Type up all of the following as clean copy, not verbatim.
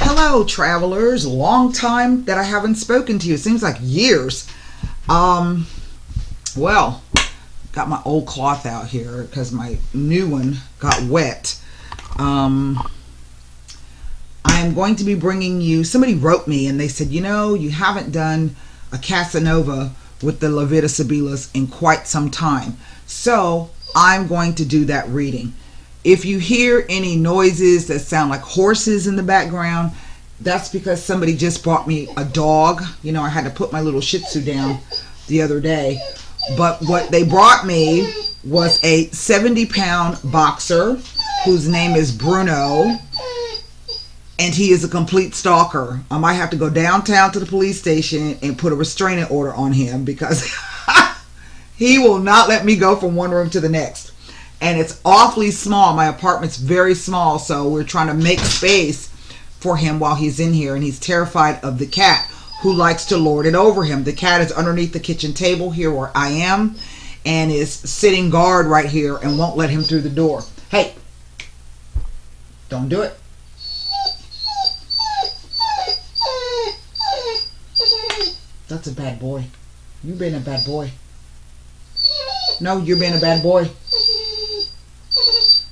Hello, travelers. Long time that I haven't spoken to you. It seems like years. Well, got my old cloth out here because my new one got wet. I am going to be bringing you, somebody wrote me and they said, you know, you haven't done a Casanova with the Levita Sibilas in quite some time. So I'm going to do that reading. If you hear any noises that sound like horses in the background, that's because somebody just brought me a dog. You know, I had to put my little Shih Tzu down the other day. But what they brought me was a 70-pound boxer whose name is Bruno. And he is a complete stalker. I might have to go downtown to the police station and put a restraining order on him because he will not let me go from one room to the next. And it's awfully small. My apartment's very small, so we're trying to make space for him while he's in here. And he's terrified of the cat who likes to lord it over him. The cat is underneath the kitchen table here where I am and is sitting guard right here and won't let him through the door. Hey, don't do it. That's a bad boy. You've been a bad boy. No, you're being a bad boy.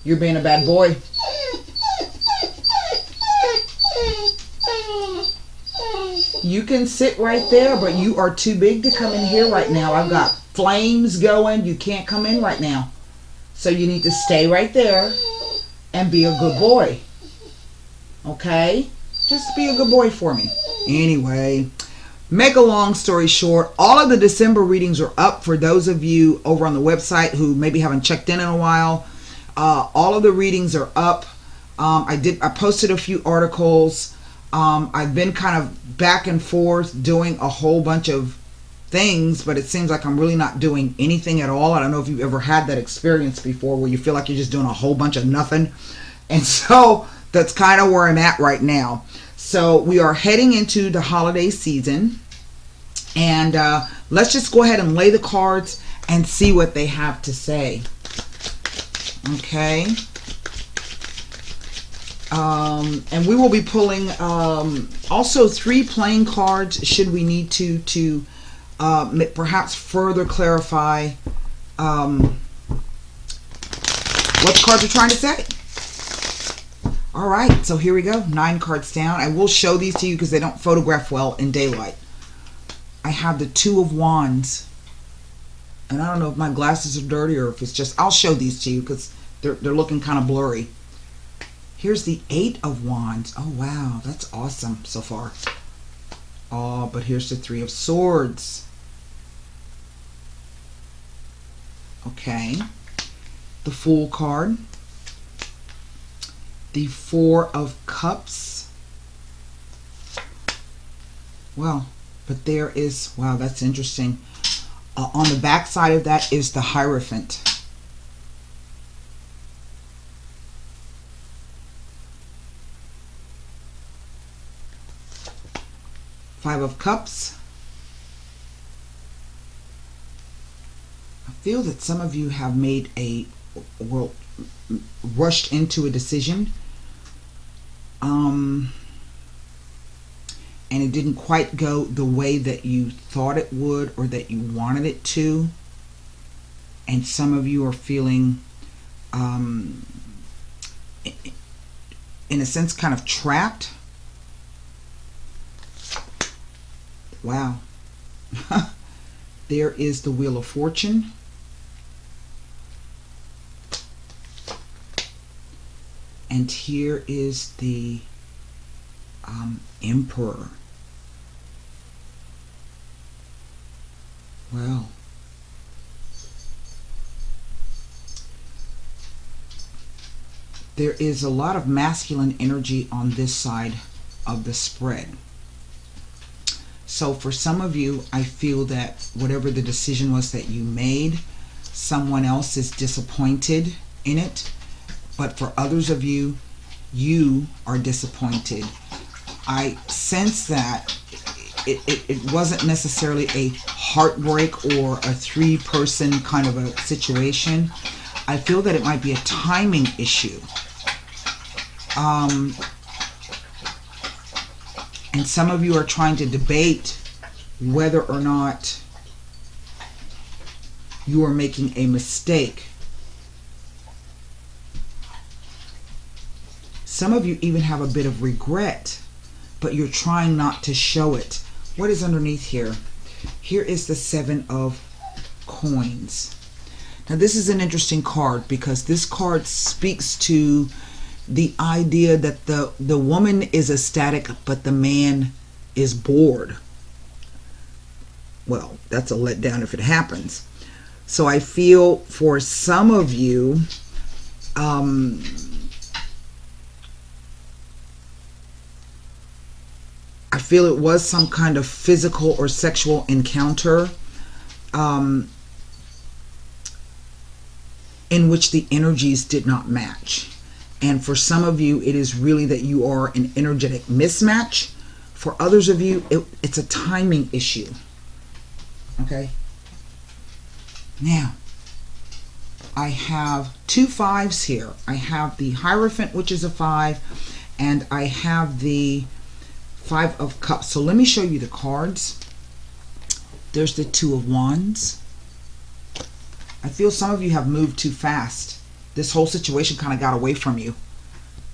You're being a bad boy. You can sit right there, but you are too big to come in here right now. I've got flames going. You can't come in right now. So you need to stay right there and be a good boy. Okay? Just be a good boy for me. Anyway, make a long story short, all of the December readings are up for those of you over on the website who maybe haven't checked in a while. All of the readings are up. I posted a few articles. I've been kind of back and forth doing a whole bunch of things, but it seems like I'm really not doing anything at all. I don't know if you've ever had that experience before where you feel like you're just doing a whole bunch of nothing. And so that's kind of where I'm at right now. So we are heading into the holiday season. And let's just go ahead and lay the cards and see what they have to say. Okay. And we will be pulling also 3 playing cards should we need to perhaps further clarify what the cards are trying to say. All right, so here we go. 9 cards down. I will show these to you because they don't photograph well in daylight. I have the 2 of Wands. And I don't know if my glasses are dirty or if it's just... I'll show these to you because they're looking kind of blurry. Here's the 8 of Wands. Oh, wow. That's awesome so far. Oh, but here's the 3 of Swords. Okay. The Fool card. The 4 of Cups. Well, but there is... Wow, that's interesting. On the back side of that is the Hierophant. Five of Cups. I feel that some of you have made rushed into a decision. And it didn't quite go the way that you thought it would or that you wanted it to. And some of you are feeling, in a sense, kind of trapped. Wow. There is the Wheel of Fortune. And here is the Emperor. Well, there is a lot of masculine energy on this side of the spread. So for some of you, I feel that whatever the decision was that you made, someone else is disappointed in it. But for others of you, you are disappointed. I sense that it wasn't necessarily a heartbreak or a 3-person kind of a situation. I feel that it might be a timing issue. And some of you are trying to debate whether or not you are making a mistake. Some of you even have a bit of regret, but you're trying not to show it. What is underneath here? Here is the 7 of Coins. Now this is an interesting card because this card speaks to the idea that the woman is ecstatic, but the man is bored. Well, that's a letdown if it happens. So I feel for some of you, I feel it was some kind of physical or sexual encounter in which the energies did not match. And for some of you, it is really that you are an energetic mismatch. For others of you, it's a timing issue. Okay? Now, I have 2 5s here. I have the Hierophant, which is a 5, and I have the 5 of Cups. So let me show you the cards. There's the 2 of Wands. I feel some of you have moved too fast. This whole situation kind of got away from you.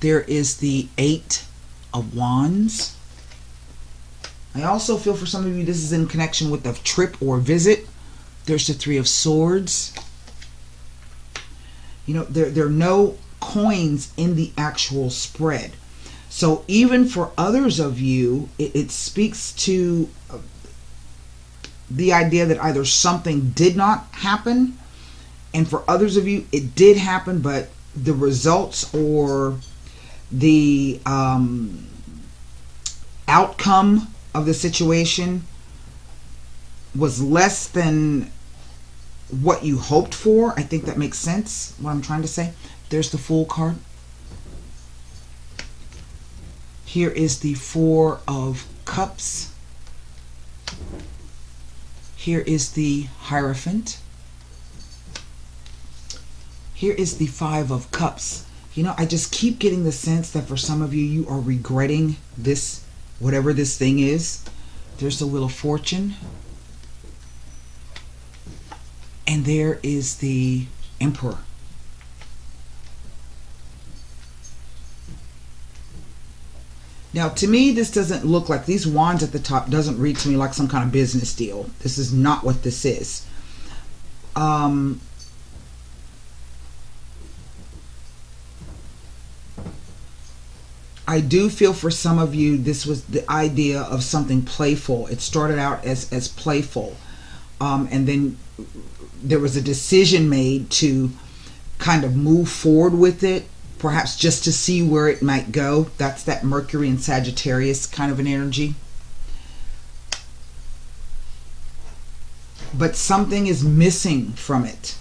There is the 8 of Wands. I also feel for some of you this is in connection with a trip or visit. There's the 3 of Swords. You know, there are no coins in the actual spread. So even for others of you, it speaks to the idea that either something did not happen, and for others of you, it did happen, but the results or the outcome of the situation was less than what you hoped for. I think that makes sense, what I'm trying to say. There's the Fool card. Here is the 4 of Cups. Here is the Hierophant. Here is the 5 of Cups. You know, I just keep getting the sense that for some of you, you are regretting this, whatever this thing is. There's the Wheel of Fortune. And there is the Emperor. Now, to me, this doesn't look like, these wands at the top doesn't read to me like some kind of business deal. This is not what this is. I do feel for some of you, this was the idea of something playful. It started out as playful. And then there was a decision made to kind of move forward with it, perhaps just to see where it might go. That's that Mercury and Sagittarius kind of an energy. But something is missing from it.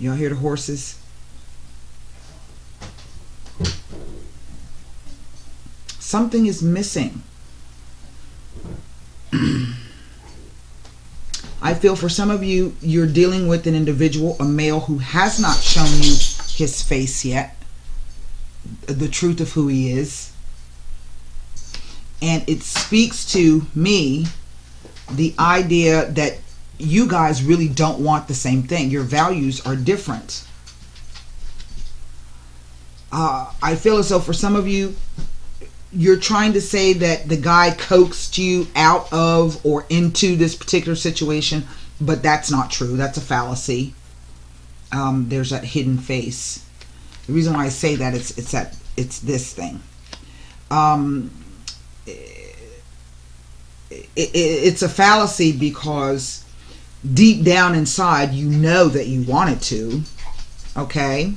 Y'all hear the horses? Something is missing. I feel for some of you, you're dealing with an individual, a male who has not shown you his face yet, the truth of who he is. And it speaks to me the idea that you guys really don't want the same thing. Your values are different. I feel as though for some of you, you're trying to say that the guy coaxed you out of or into this particular situation, but that's not true. That's a fallacy. There's that hidden face. The reason why I say that it's this thing. It's a fallacy because deep down inside you know that you wanted to, okay?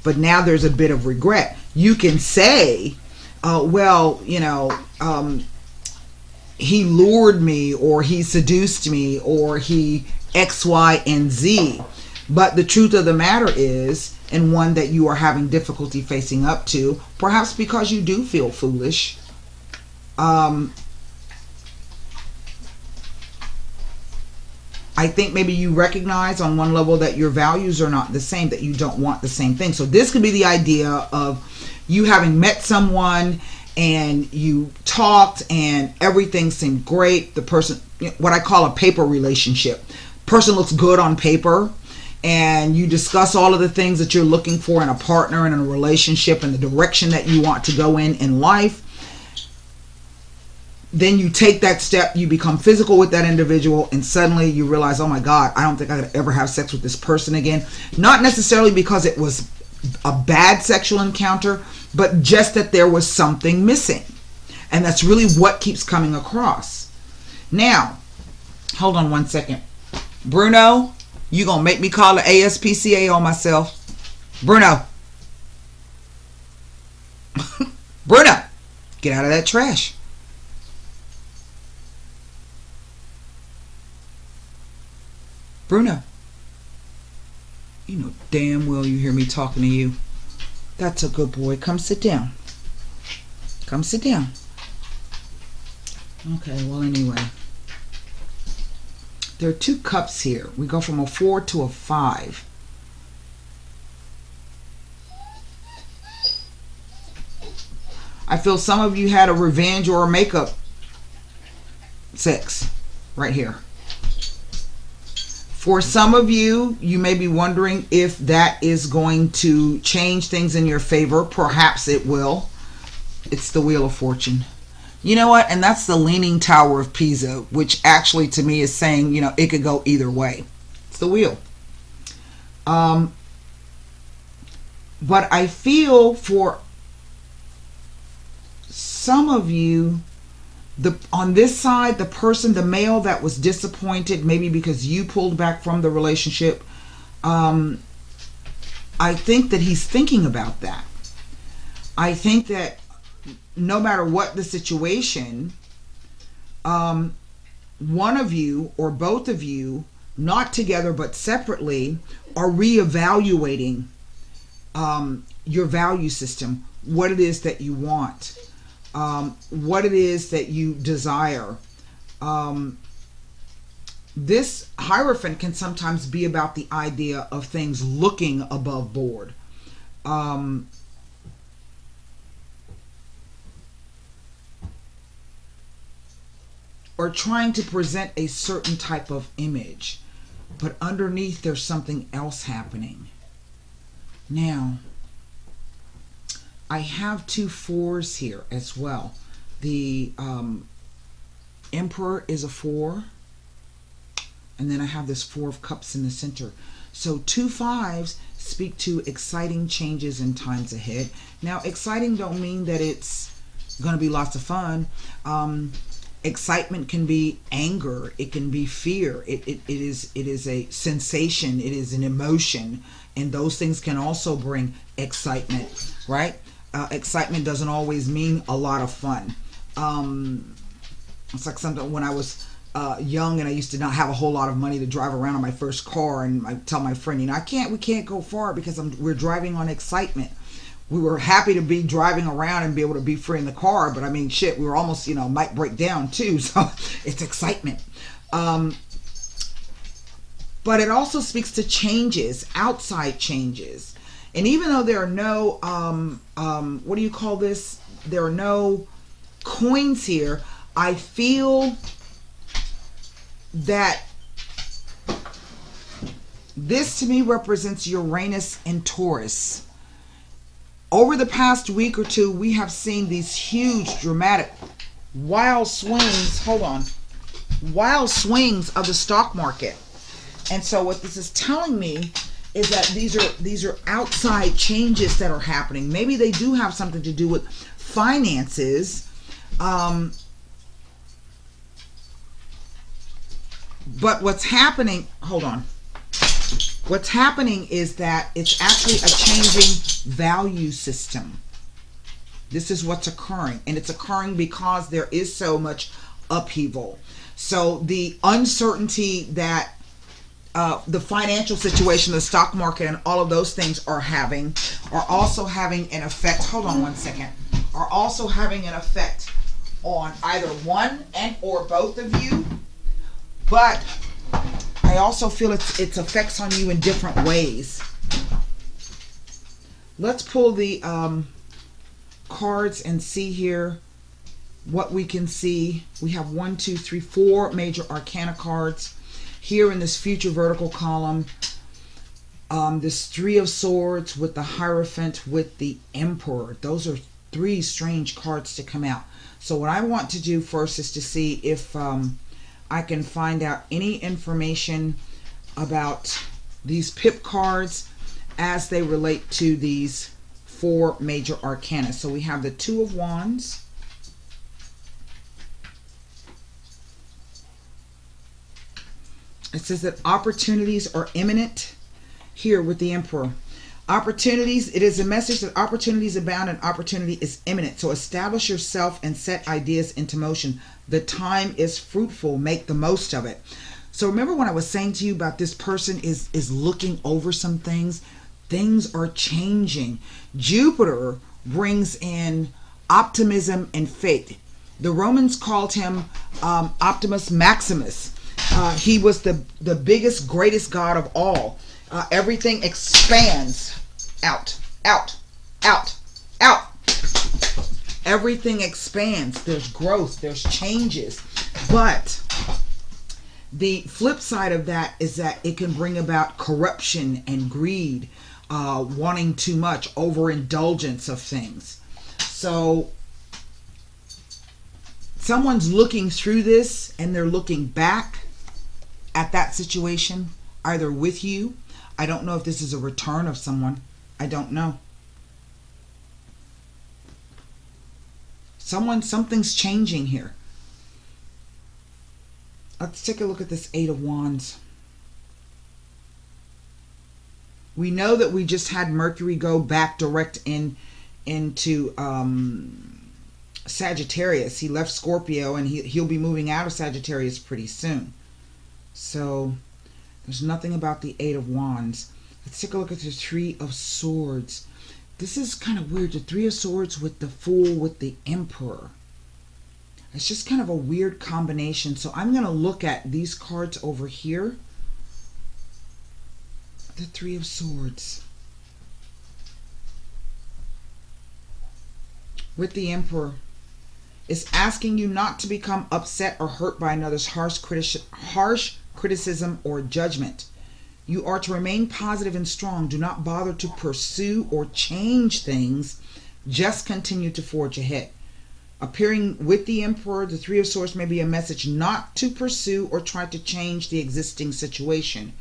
But now there's a bit of regret. You can say, well, you know, he lured me, or he seduced me, or he X, Y, and Z. But the truth of the matter is, and one that you are having difficulty facing up to, perhaps because you do feel foolish, I think maybe you recognize on one level that your values are not the same, that you don't want the same thing. So this could be the idea of you having met someone and you talked and everything seemed great. The person, what I call a paper relationship. Person looks good on paper, and you discuss all of the things that you're looking for in a partner and in a relationship and the direction that you want to go in life. Then you take that step, you become physical with that individual, and suddenly you realize, oh my God, I don't think I could ever have sex with this person again. Not necessarily because it was a bad sexual encounter, but just that there was something missing. And that's really what keeps coming across. Now, hold on one second. Bruno, you gonna make me call the ASPCA on myself. Bruno. Bruno, get out of that trash. Bruno, you know damn well you hear me talking to you. That's a good boy. Come sit down. Come sit down. Okay, well anyway. There are 2 cups here. We go from a 4 to a 5. I feel some of you had a revenge or a makeup sex right here. For some of you, you may be wondering if that is going to change things in your favor. Perhaps it will. It's the Wheel of Fortune. You know what? And that's the Leaning Tower of Pisa, which actually to me is saying, it could go either way. It's the wheel. But I feel for some of you, on this side, the person, the male that was disappointed, maybe because you pulled back from the relationship, I think that he's thinking about that. I think that no matter what the situation, one of you or both of you, not together but separately, are reevaluating your value system, what it is that you want. What it is that you desire. This Hierophant can sometimes be about the idea of things looking above board. Or trying to present a certain type of image. But underneath there's something else happening. Now, I have 2 4s here as well. The Emperor is a 4. And then I have this 4 of Cups in the center. So 2 5s speak to exciting changes in times ahead. Now, exciting don't mean that it's going to be lots of fun. Excitement can be anger. It can be fear. It is a sensation. It is an emotion. And those things can also bring excitement, right? Excitement doesn't always mean a lot of fun. It's like something when I was young and I used to not have a whole lot of money to drive around on my first car, and I tell my friend, we can't go far because we're driving on excitement. We were happy to be driving around and be able to be free in the car, but I mean, shit, we were almost, might break down too. So it's excitement. But it also speaks to changes, outside changes. And even though there are no, what do you call this? There are no coins here. I feel that this to me represents Uranus and Taurus. Over the past week or 2, we have seen these huge, dramatic, wild swings. Wild swings of the stock market. And so what this is telling me is that these are outside changes that are happening. Maybe they do have something to do with finances. But what's happening, what's happening is that it's actually a changing value system. This is what's occurring, and it's occurring because there is so much upheaval. So the uncertainty that the financial situation, the stock market, and all of those things are also having an effect. Hold on one second. Are also having an effect on either one and or both of you. But I I also feel its effects on you in different ways. Let's pull the cards and see here what we can see. We have 1, 2, 3, 4 major arcana cards here in this future vertical column. This 3 of Swords with the Hierophant with the Emperor. Those are 3 strange cards to come out. So what I want to do first is to see if I can find out any information about these pip cards as they relate to these 4 major arcana. So we have the 2 of Wands, it says that opportunities are imminent here with the Emperor. Opportunities, it is a message that opportunities abound and opportunity is imminent. So establish yourself and set ideas into motion. The time is fruitful. Make the most of it. So remember when I was saying to you about this person is looking over some things? Things are changing. Jupiter brings in optimism and faith. The Romans called him Optimus Maximus. He was the biggest, greatest god of all. Everything expands out, out, out, out. Everything expands. There's growth. There's changes. But the flip side of that is that it can bring about corruption and greed, wanting too much, overindulgence of things. So someone's looking through this and they're looking back at that situation, either with you. I don't know if this is a return of someone. I don't know. Something's changing here. Let's take a look at this 8 of Wands. We know that we just had Mercury go back direct into Sagittarius. He left Scorpio and he'll be moving out of Sagittarius pretty soon. So there's nothing about the 8 of Wands. Let's take a look at the 3 of Swords. This is kind of weird. The 3 of Swords with the Fool with the Emperor. It's just kind of a weird combination. So I'm going to look at these cards over here. The 3 of Swords with the Emperor. It's asking you not to become upset or hurt by another's harsh criticism or judgment. You are to remain positive and strong. Do not bother to pursue or change things. Just continue to forge ahead. Appearing with the Emperor, the 3 of Swords may be a message not to pursue or try to change the existing situation.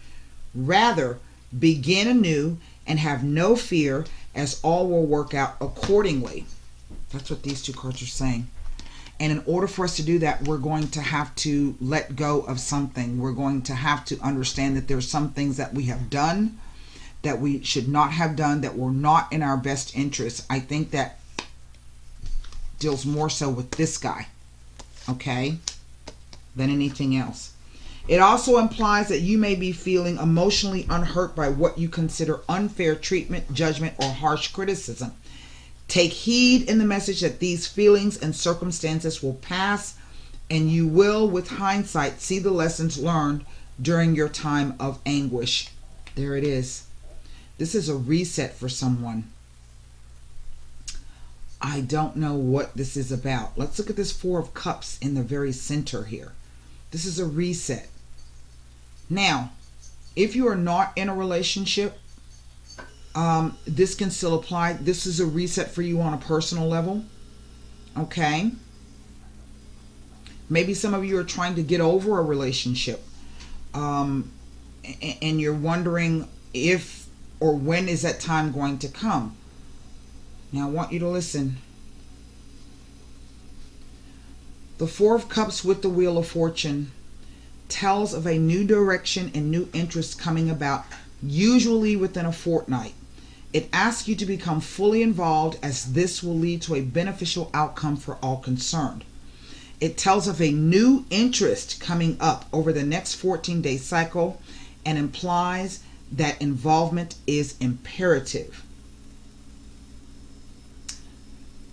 Rather, begin anew and have no fear, as all will work out accordingly. That's what these 2 cards are saying. And in order for us to do that, we're going to have to let go of something. We're going to have to understand that there's some things that we have done that we should not have done, that were not in our best interest. I think that deals more so with this guy, okay, than anything else. It also implies that you may be feeling emotionally unhurt by what you consider unfair treatment, judgment, or harsh criticism. Take heed in the message that these feelings and circumstances will pass, and you will, with hindsight, see the lessons learned during your time of anguish. There it is. This is a reset for someone. I don't know what this is about. Let's look at this 4 of Cups in the very center here. This is a reset. Now, if you are not in a relationship, this can still apply. This is a reset for you on a personal level. Okay. Maybe some of you are trying to get over a relationship. And you're wondering if or when is that time going to come. Now I want you to listen. The 4 of Cups with the Wheel of Fortune tells of a new direction and new interest coming about, usually within a fortnight. It asks you to become fully involved, as this will lead to a beneficial outcome for all concerned. It tells of a new interest coming up over the next 14-day cycle and implies that involvement is imperative.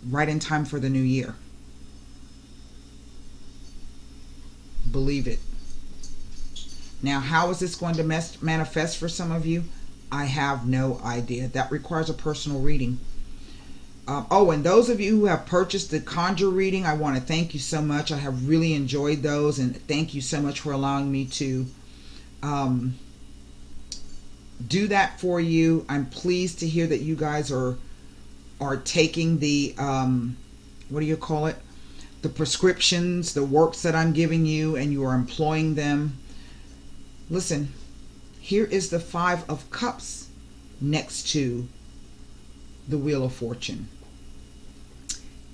Right in time for the new year. Believe it. Now, how is this going to manifest for some of you? I have no idea. That requires a personal reading. Oh, and those of you who have purchased the Conjure reading, I want to thank you so much. I have really enjoyed those, and thank you so much for allowing me to do that for you. I'm pleased to hear that you guys are taking the what do you call it? The prescriptions, the works that I'm giving you, and you are employing them. Listen, here is the Five of Cups next to the Wheel of Fortune.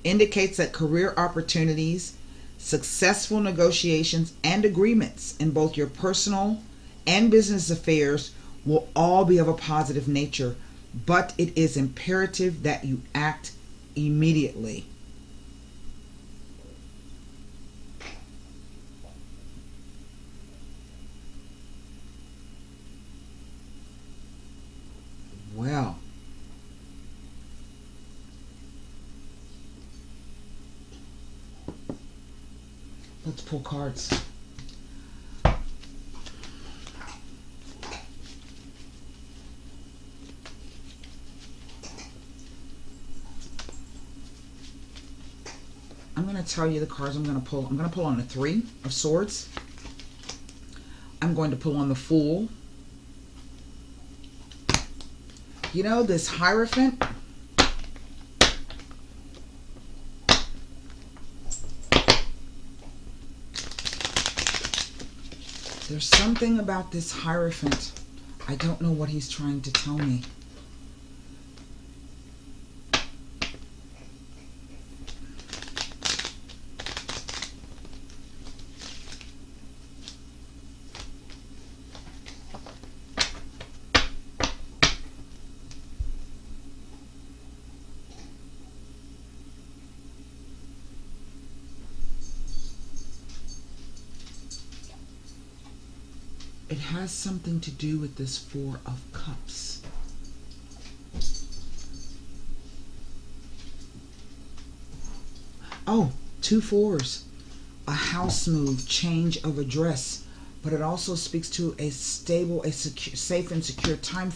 Indicates that career opportunities, successful negotiations, and agreements in both your personal and business affairs will all be of a positive nature, but it is imperative that you act immediately. Well, let's pull cards. I'm going to tell you the cards I'm going to pull. I'm going to pull on the Three of Swords. I'm going to pull on the Fool. You know, this Hierophant, there's something about this Hierophant. I don't know what he's trying to tell me. It has something to do with this Four of Cups. Oh, 2 fours. A house move, change of address. But it also speaks to a stable, safe and secure time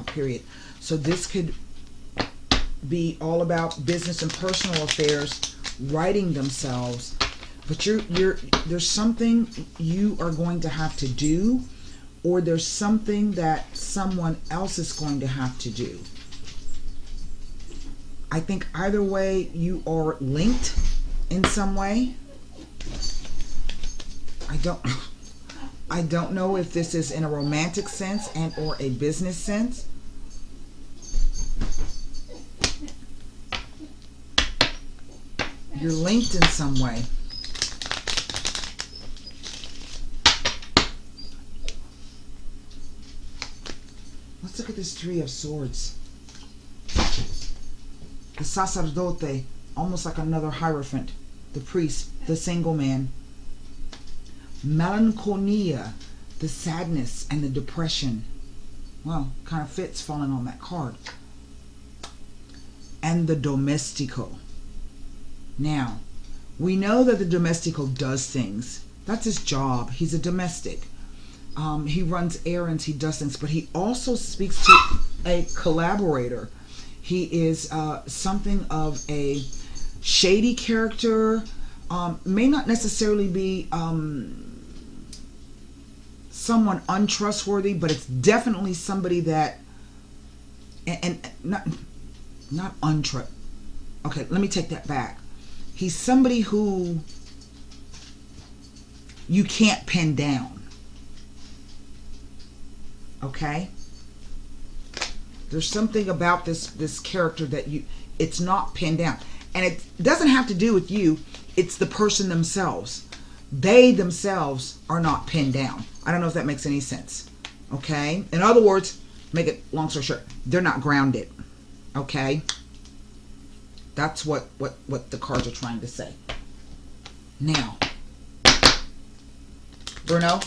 period. So this could be all about business and personal affairs righting themselves. But there's something you are going to have to do, or there's something that someone else is going to have to do. I think either way you are linked in some way. I don't know if this is in a romantic sense and or a business sense. You're linked in some way. Let's look at this Three of Swords. The Sacerdote, almost like another Hierophant. The priest, the single man. Melancholia, the sadness and the depression. Well, kind of fits falling on that card. And the Domestico. Now, we know that the Domestico does things. That's his job. He's a domestic. He runs errands, he does things, but he also speaks to a collaborator. He is something of a shady character, may not necessarily be someone untrustworthy, but it's definitely somebody that, and not untrust. Okay, let me take that back. He's somebody who you can't pin down. Okay? There's something about this character that it's not pinned down. And it doesn't have to do with you. It's the person themselves. They themselves are not pinned down. I don't know if that makes any sense. Okay? In other words, make it long story short, they're not grounded. Okay? That's what the cards are trying to say. Now, Bruno.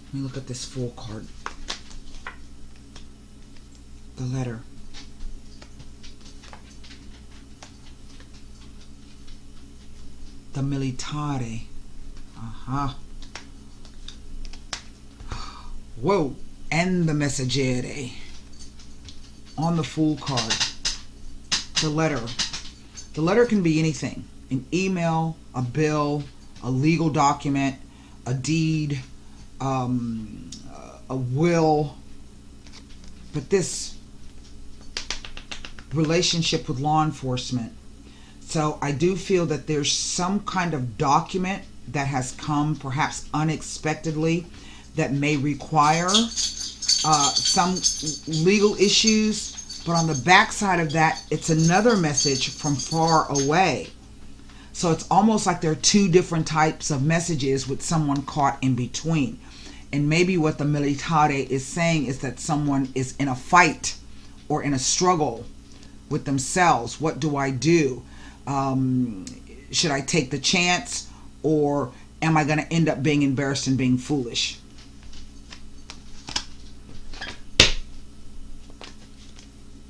Let me look at this Fool card. The letter. The militare. Whoa. And the messaggere. On the Fool card. The letter. The letter can be anything. An email, a bill, a legal document, a deed, a will. But this relationship with law enforcement. So I do feel that there's some kind of document that has come perhaps unexpectedly that may require some legal issues. But on the backside of that, it's another message from far away. So it's almost like there are two different types of messages with someone caught in between. And maybe what the militare is saying is that someone is in a fight or in a struggle with themselves. What do I do? Should I take the chance, or am I going to end up being embarrassed and being foolish?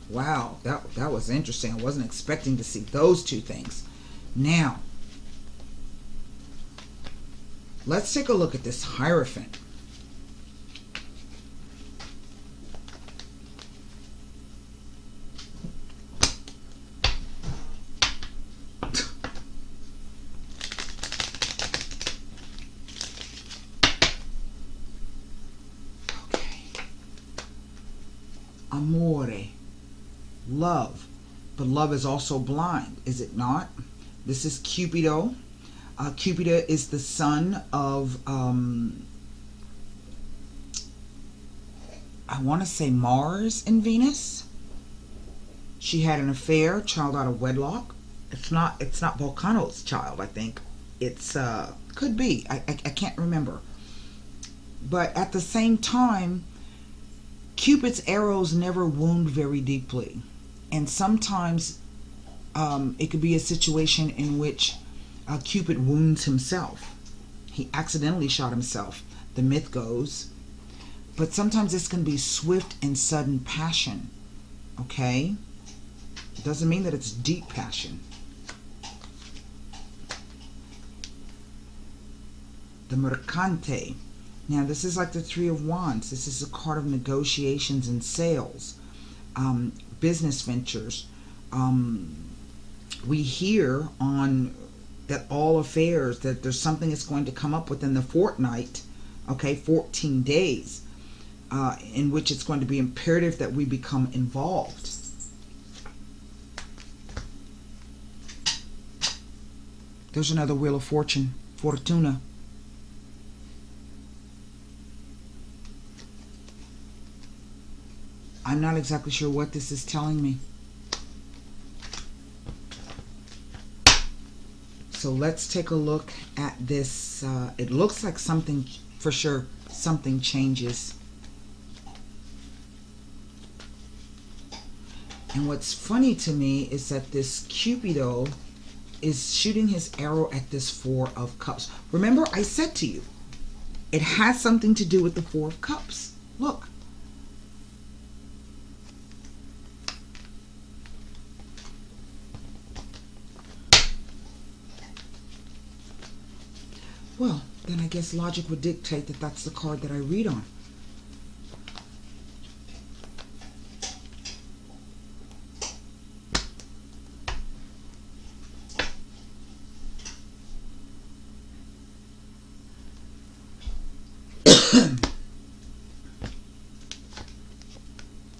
Wow, that was interesting. I wasn't expecting to see those two things. Now, let's take a look at this Hierophant. Amore, love, but love is also blind, is it not? This is Cupido. Cupido is the son of, I want to say Mars and Venus. She had an affair, child out of wedlock. It's not Vulcano's child, I think. It's, could be, I can't remember. But at the same time, Cupid's arrows never wound very deeply. And sometimes it could be a situation in which Cupid wounds himself. He accidentally shot himself, the myth goes. But sometimes this can be swift and sudden passion. Okay? It doesn't mean that it's deep passion. The Mercante. Now, this is like the Three of Wands. This is a card of negotiations and sales, business ventures. We hear on that all affairs, that there's something that's going to come up within the fortnight, okay, 14 days, in which it's going to be imperative that we become involved. There's another Wheel of Fortune, Fortuna. I'm not exactly sure what this is telling me. So let's take a look at this. It looks like something, for sure, something changes. And what's funny to me is that this Cupido is shooting his arrow at this Four of Cups. Remember, I said to you, it has something to do with the Four of Cups. Look. Well, then I guess logic would dictate that that's the card that I read on.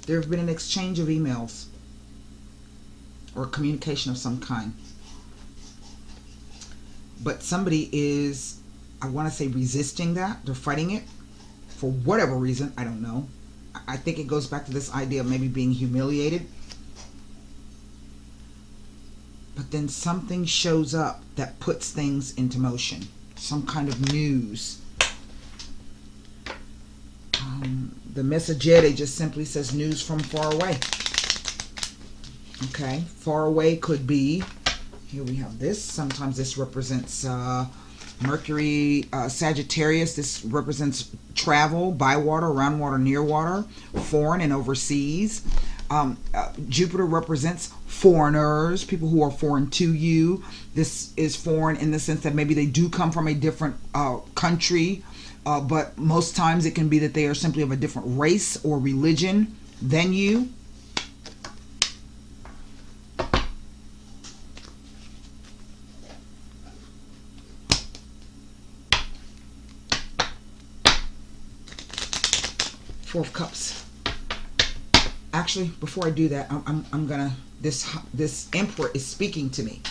There have been an exchange of emails or communication of some kind. But somebody is, I want to say, resisting that. They're fighting it for whatever reason. I don't know. I think it goes back to this idea of maybe being humiliated. But then something shows up that puts things into motion. Some kind of news. The messaggere just simply says news from far away. Okay, far away could be, here we have this. Sometimes this represents Mercury, Sagittarius. This represents travel, by water, around water, near water, foreign and overseas. Jupiter represents foreigners, people who are foreign to you. This is foreign in the sense that maybe they do come from a different country, but most times it can be that they are simply of a different race or religion than you. Four of Cups. Actually, before I do that, I'm gonna, this Emperor is speaking to me.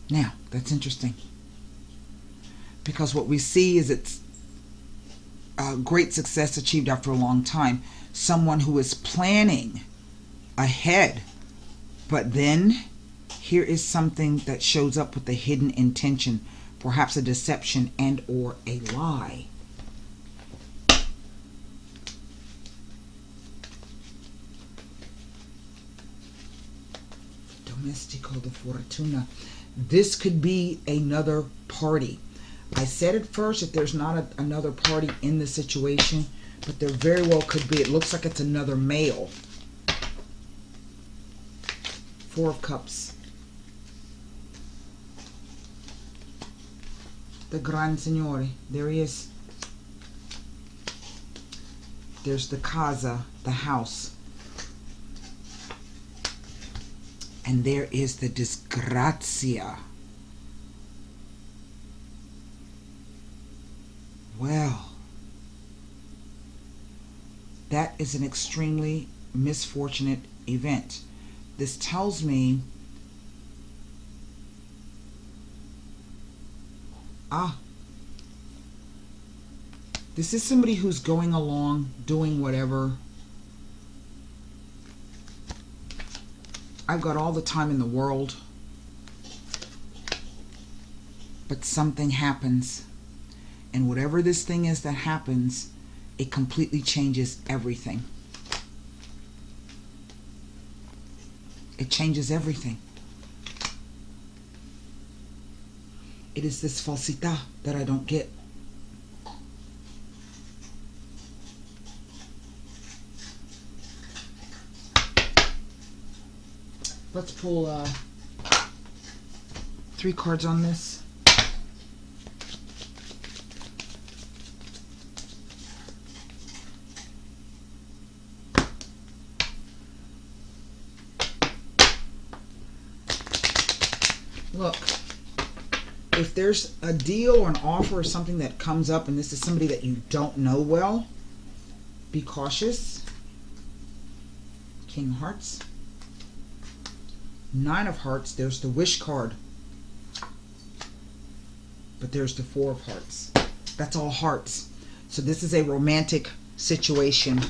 Now, that's interesting, because what we see is it's great success achieved after a long time. Someone who is planning ahead, but then here is something that shows up with a hidden intention, perhaps a deception and or a lie. Domestico de Fortuna. This could be another party. I said at first that there's not another party in the situation, but there very well could be. It looks like it's another male. Four of Cups. The Gran Signore. There he is. There's the casa, the house. And there is the disgrazia. Well, that is an extremely misfortunate event. This tells me, this is somebody who's going along, doing whatever. I've got all the time in the world, but something happens. And whatever this thing is that happens, it completely changes everything. It changes everything. It is this falsità that I don't get. Let's pull 3 cards on this. Look, if there's a deal or an offer or something that comes up and this is somebody that you don't know well, be cautious. King of Hearts. 9 of Hearts. There's the Wish card. But there's the 4 of Hearts. That's all hearts. So this is a romantic situation.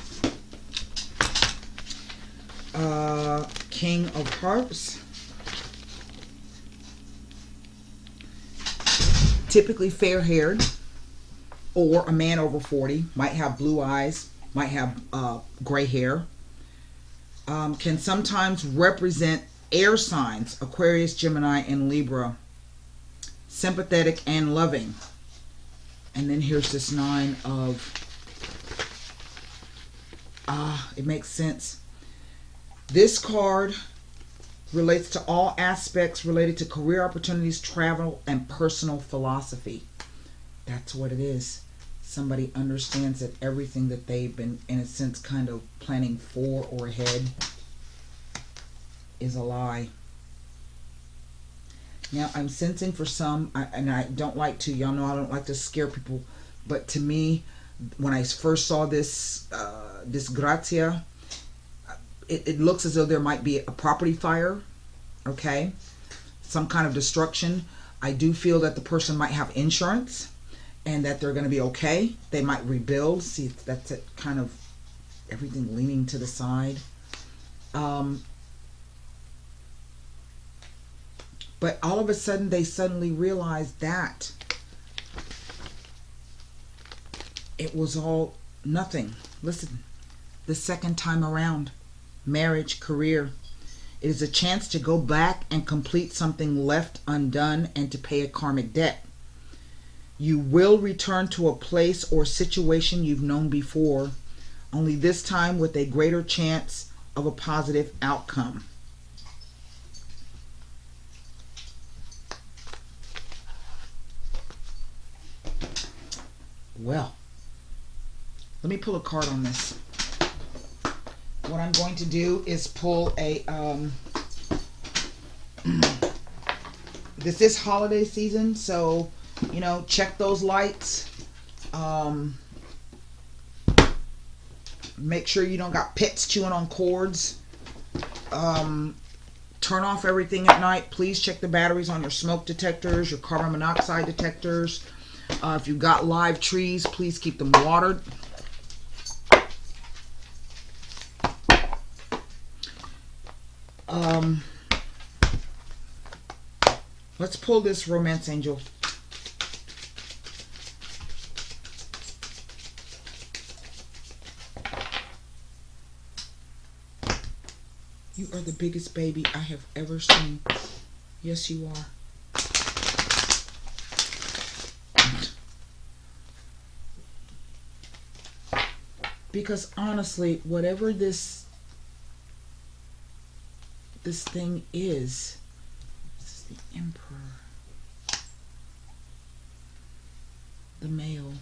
King of Hearts. Typically fair-haired, or a man over 40, might have blue eyes, might have gray hair. Can sometimes represent air signs, Aquarius, Gemini, and Libra. Sympathetic and loving. And then here's this 9 of... it makes sense. This card relates to all aspects related to career opportunities, travel, and personal philosophy. That's what it is. Somebody understands that everything that they've been, in a sense, kind of planning for or ahead is a lie. Now, I'm sensing for some, and I don't like to, y'all know I don't like to scare people, but to me, when I first saw this disgrazia, it looks as though there might be a property fire, okay? Some kind of destruction. I do feel that the person might have insurance and that they're going to be okay. They might rebuild. See, that's it, kind of everything leaning to the side. But all of a sudden, they suddenly realized that it was all nothing. Listen, the second time around, marriage, career, it is a chance to go back and complete something left undone and to pay a karmic debt. You will return to a place or situation you've known before, only this time with a greater chance of a positive outcome. Well, let me pull a card on this. What I'm going to do is pull a this is holiday season, so you know, check those lights. Make sure you don't got pets chewing on cords. Turn off everything at night. Please check the batteries on your smoke detectors, your carbon monoxide detectors. If you've got live trees, please keep them watered. Let's pull this romance angel. You are the biggest baby I have ever seen. Yes, you are. Because honestly, whatever this thing is, this is the Emperor, the male.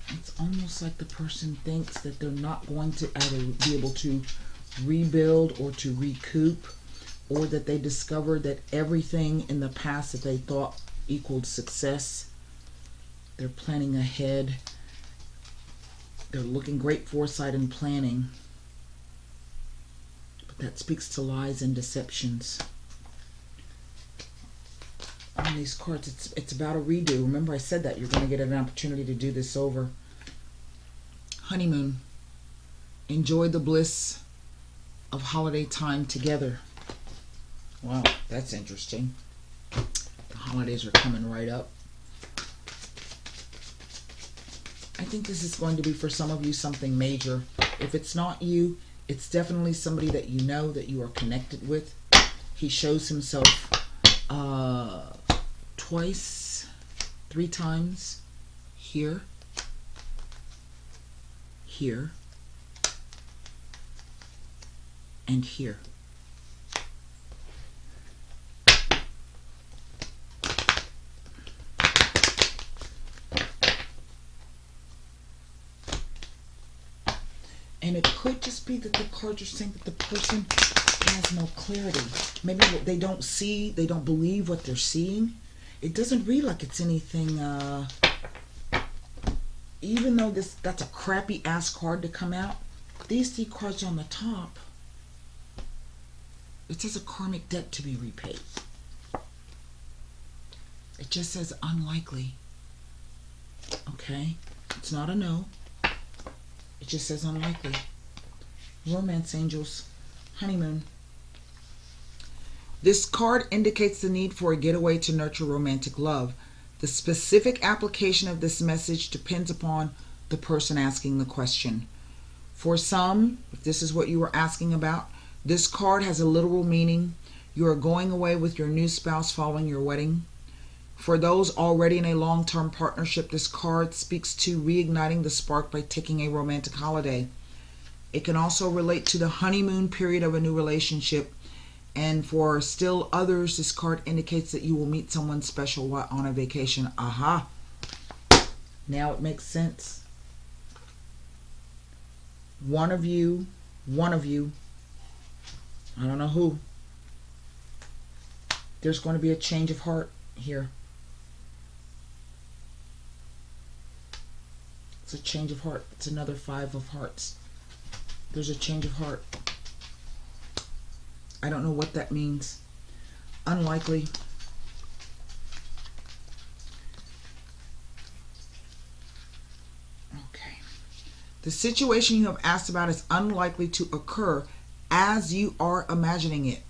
It's almost like the person thinks that they're not going to either be able to rebuild or to recoup, or that they discovered that everything in the past that they thought equaled success, they're planning ahead. They're looking great foresight and planning. But that speaks to lies and deceptions. On these cards, it's about a redo. Remember I said that you're going to get an opportunity to do this over. Honeymoon. Enjoy the bliss of holiday time together. Wow, that's interesting. The holidays are coming right up. I think this is going to be for some of you something major. If it's not you, it's definitely somebody that you know, that you are connected with. He shows himself twice, 3 times here, here, and here. And it could just be that the cards are saying that the person has no clarity. Maybe they don't see, they don't believe what they're seeing. It doesn't read like it's anything, even though that's a crappy ass card to come out. These 3 cards on the top, it says a karmic debt to be repaid. It just says unlikely. Okay? It's not a no. It just says unlikely. Romance angels. Honeymoon. This card indicates the need for a getaway to nurture romantic love. The specific application of this message depends upon the person asking the question. For some, if this is what you were asking about, this card has a literal meaning. You are going away with your new spouse following your wedding. For those already in a long-term partnership, this card speaks to reigniting the spark by taking a romantic holiday. It can also relate to the honeymoon period of a new relationship. And for still others, this card indicates that you will meet someone special while on a vacation. Aha! Now it makes sense. One of you, I don't know who, there's going to be a change of heart here. It's a change of heart. It's another 5 of hearts. There's a change of heart. I don't know what that means. Unlikely. Okay. The situation you have asked about is unlikely to occur as you are imagining it.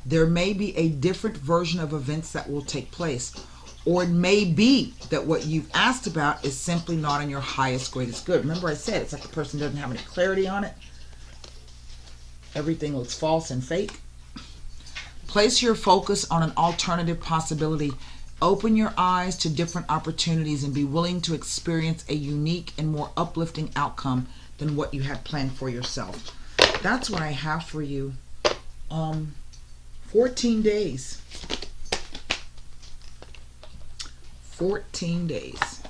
There may be a different version of events that will take place. Or it may be that what you've asked about is simply not in your highest, greatest good. Remember I said it's like the person doesn't have any clarity on it. Everything looks false and fake. Place your focus on an alternative possibility. Open your eyes to different opportunities and be willing to experience a unique and more uplifting outcome than what you had planned for yourself. That's what I have for you. 14 days. 14 days.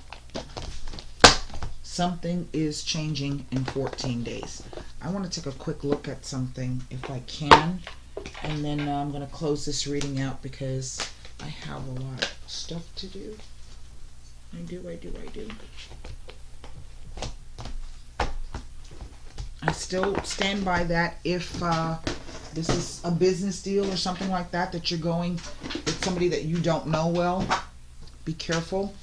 Something is changing in 14 days. I want to take a quick look at something if I can. And then I'm going to close this reading out because I have a lot of stuff to do. I do. I still stand by that. If this is a business deal or something like that you're going with somebody that you don't know well, be careful.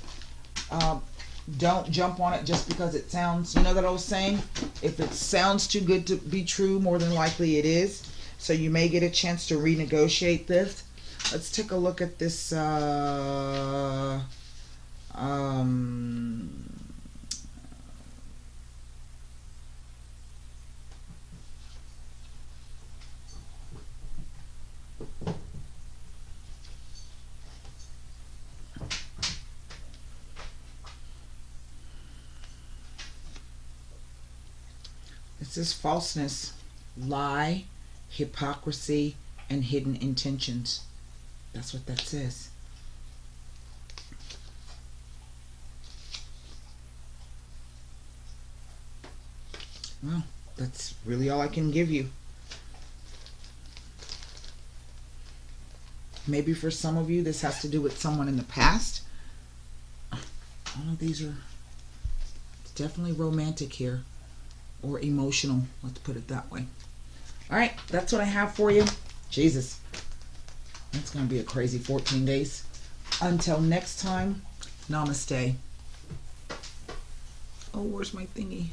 Don't jump on it just because it sounds, you know that old saying, if it sounds too good to be true, more than likely it is. So you may get a chance to renegotiate this. Let's take a look at this it says falseness, lie, hypocrisy, and hidden intentions. That's what that says. Well, that's really all I can give you. Maybe for some of you, this has to do with someone in the past. All of these are definitely romantic here, or emotional. Let's put it that way. All right, that's what I have for you. Jesus, that's going to be a crazy 14 days. Until next time, namaste. Oh, where's my thingy?